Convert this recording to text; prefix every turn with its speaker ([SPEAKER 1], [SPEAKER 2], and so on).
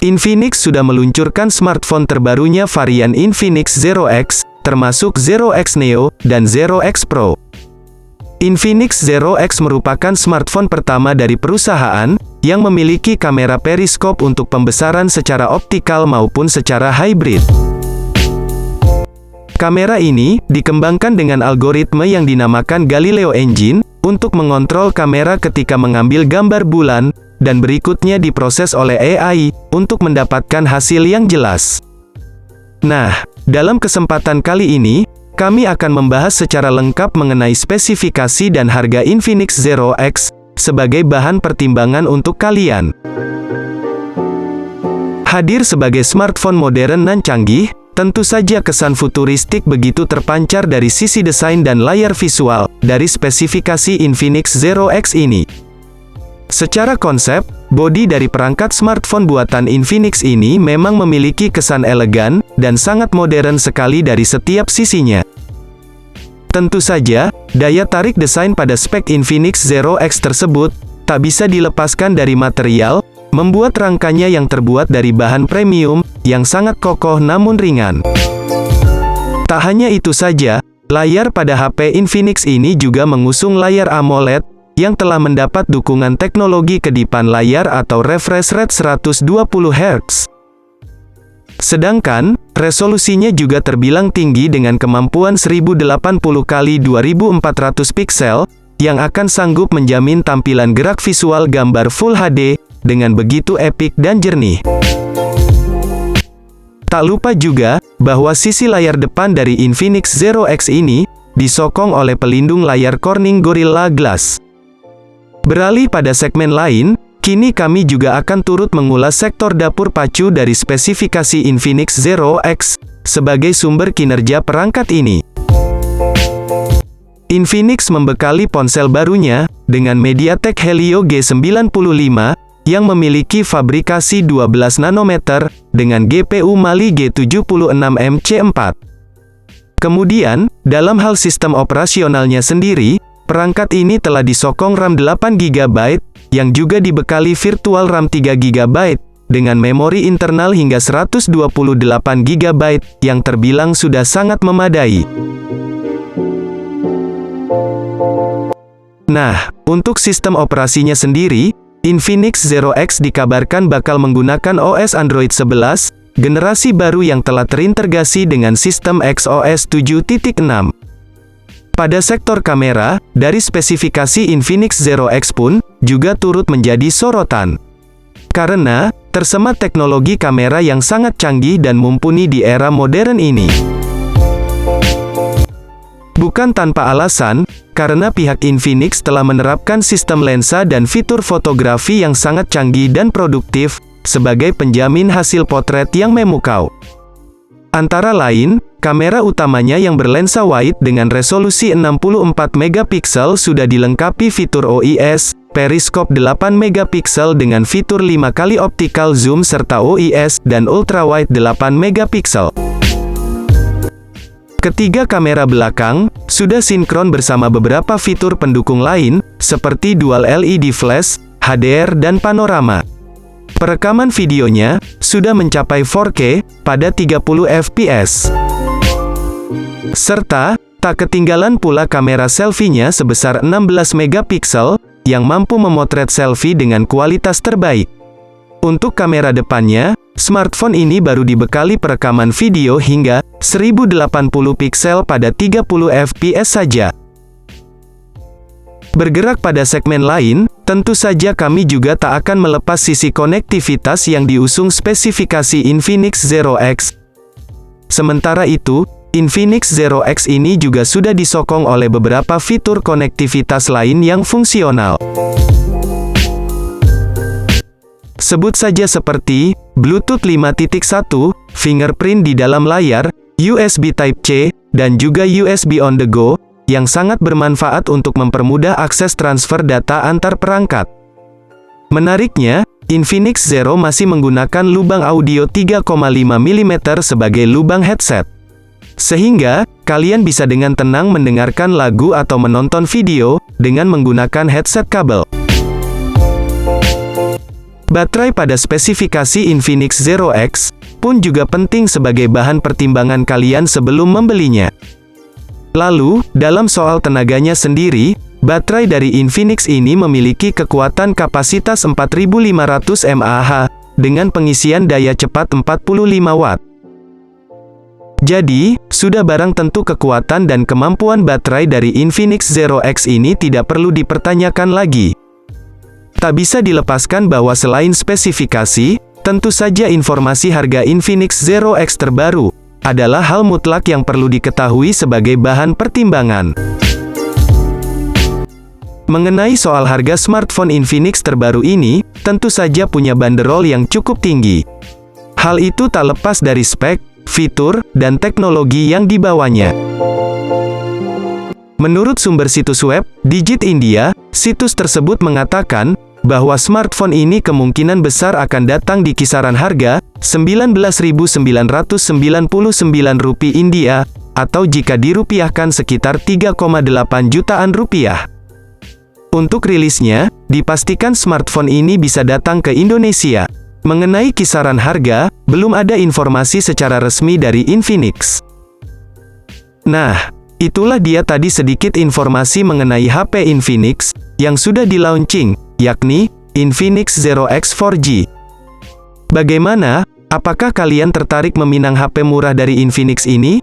[SPEAKER 1] Infinix sudah meluncurkan smartphone terbarunya varian Infinix Zero X, termasuk Zero X Neo dan Zero X Pro. Infinix Zero X merupakan smartphone pertama dari perusahaan yang memiliki kamera periskop untuk pembesaran secara optikal maupun secara hybrid. Kamera ini dikembangkan dengan algoritma yang dinamakan Galileo Engine untuk mengontrol kamera ketika mengambil gambar bulan, dan berikutnya diproses oleh AI untuk mendapatkan hasil yang jelas. Nah, dalam kesempatan kali ini, kami akan membahas secara lengkap mengenai spesifikasi dan harga Infinix Zero X, sebagai bahan pertimbangan untuk kalian. Hadir sebagai smartphone modern dan canggih, tentu saja kesan futuristik begitu terpancar dari sisi desain dan layar visual, dari spesifikasi Infinix Zero X ini. Secara konsep, bodi dari perangkat smartphone buatan Infinix ini memang memiliki kesan elegan, dan sangat modern sekali dari setiap sisinya. Tentu saja, daya tarik desain pada spek Infinix Zero X tersebut, tak bisa dilepaskan dari material, membuat rangkanya yang terbuat dari bahan premium, yang sangat kokoh namun ringan. Tak hanya itu saja, layar pada HP Infinix ini juga mengusung layar AMOLED, yang telah mendapat dukungan teknologi kedipan layar atau refresh rate 120 Hz. Sedangkan, resolusinya juga terbilang tinggi dengan kemampuan 1080x2400 piksel, yang akan sanggup menjamin tampilan gerak visual gambar Full HD, dengan begitu epik dan jernih. Tak lupa juga, bahwa sisi layar depan dari Infinix Zero X ini, disokong oleh pelindung layar Corning Gorilla Glass. Beralih pada segmen lain, kini kami juga akan turut mengulas sektor dapur pacu dari spesifikasi Infinix Zero X, sebagai sumber kinerja perangkat ini. Infinix membekali ponsel barunya, dengan MediaTek Helio G95, yang memiliki fabrikasi 12 nanometer, dengan GPU Mali G76MC4. Kemudian, dalam hal sistem operasionalnya sendiri, perangkat ini telah disokong RAM 8GB, yang juga dibekali virtual RAM 3GB, dengan memori internal hingga 128GB, yang terbilang sudah sangat memadai. Nah, untuk sistem operasinya sendiri, Infinix Zero X dikabarkan bakal menggunakan OS Android 11, generasi baru yang telah terintegrasi dengan sistem XOS 7.6. Pada sektor kamera, dari spesifikasi Infinix Zero X pun, juga turut menjadi sorotan. Karena, tersemat teknologi kamera yang sangat canggih dan mumpuni di era modern ini. Bukan tanpa alasan, karena pihak Infinix telah menerapkan sistem lensa dan fitur fotografi yang sangat canggih dan produktif, sebagai penjamin hasil potret yang memukau. Antara lain, kamera utamanya yang berlensa wide dengan resolusi 64 megapiksel sudah dilengkapi fitur OIS, periskop 8 megapiksel dengan fitur 5 kali optical zoom serta OIS, dan ultrawide 8 megapiksel. Ketiga kamera belakang, sudah sinkron bersama beberapa fitur pendukung lain, seperti dual LED flash, HDR dan panorama. Perekaman videonya, sudah mencapai 4K, pada 30 fps. Serta, tak ketinggalan pula kamera selfie-nya sebesar 16 megapiksel, yang mampu memotret selfie dengan kualitas terbaik. Untuk kamera depannya, smartphone ini baru dibekali perekaman video hingga 1080 piksel pada 30 fps saja. Bergerak pada segmen lain, tentu saja kami juga tak akan melepas sisi konektivitas yang diusung spesifikasi Infinix Zero X. Sementara itu, Infinix Zero X ini juga sudah disokong oleh beberapa fitur konektivitas lain yang fungsional. Sebut saja seperti Bluetooth 5.1, fingerprint di dalam layar, USB Type-C, dan juga USB on the go, yang sangat bermanfaat untuk mempermudah akses transfer data antar perangkat. Menariknya, Infinix Zero masih menggunakan lubang audio 3,5 mm sebagai lubang headset. Sehingga, kalian bisa dengan tenang mendengarkan lagu atau menonton video, dengan menggunakan headset kabel. Baterai pada spesifikasi Infinix Zero X pun juga penting sebagai bahan pertimbangan kalian sebelum membelinya. Lalu, dalam soal tenaganya sendiri, baterai dari Infinix ini memiliki kekuatan kapasitas 4500 mAh, dengan pengisian daya cepat 45 Watt. Jadi, sudah barang tentu kekuatan dan kemampuan baterai dari Infinix Zero X ini tidak perlu dipertanyakan lagi. Tak bisa dilepaskan bahwa selain spesifikasi, tentu saja informasi harga Infinix Zero X terbaru adalah hal mutlak yang perlu diketahui sebagai bahan pertimbangan. Mengenai soal harga smartphone Infinix terbaru ini, tentu saja punya banderol yang cukup tinggi. Hal itu tak lepas dari spek, fitur, dan teknologi yang dibawanya. Menurut sumber situs web, Digit India, situs tersebut mengatakan bahwa smartphone ini kemungkinan besar akan datang di kisaran harga Rp19.999 India, atau jika dirupiahkan sekitar 3,8 jutaan rupiah. Untuk rilisnya, dipastikan smartphone ini bisa datang ke Indonesia. Mengenai kisaran harga, belum ada informasi secara resmi dari Infinix. Nah, itulah dia tadi sedikit informasi mengenai HP Infinix yang sudah di-launching, yakni Infinix Zero X 4G. Bagaimana? Apakah kalian tertarik meminang HP murah dari Infinix ini?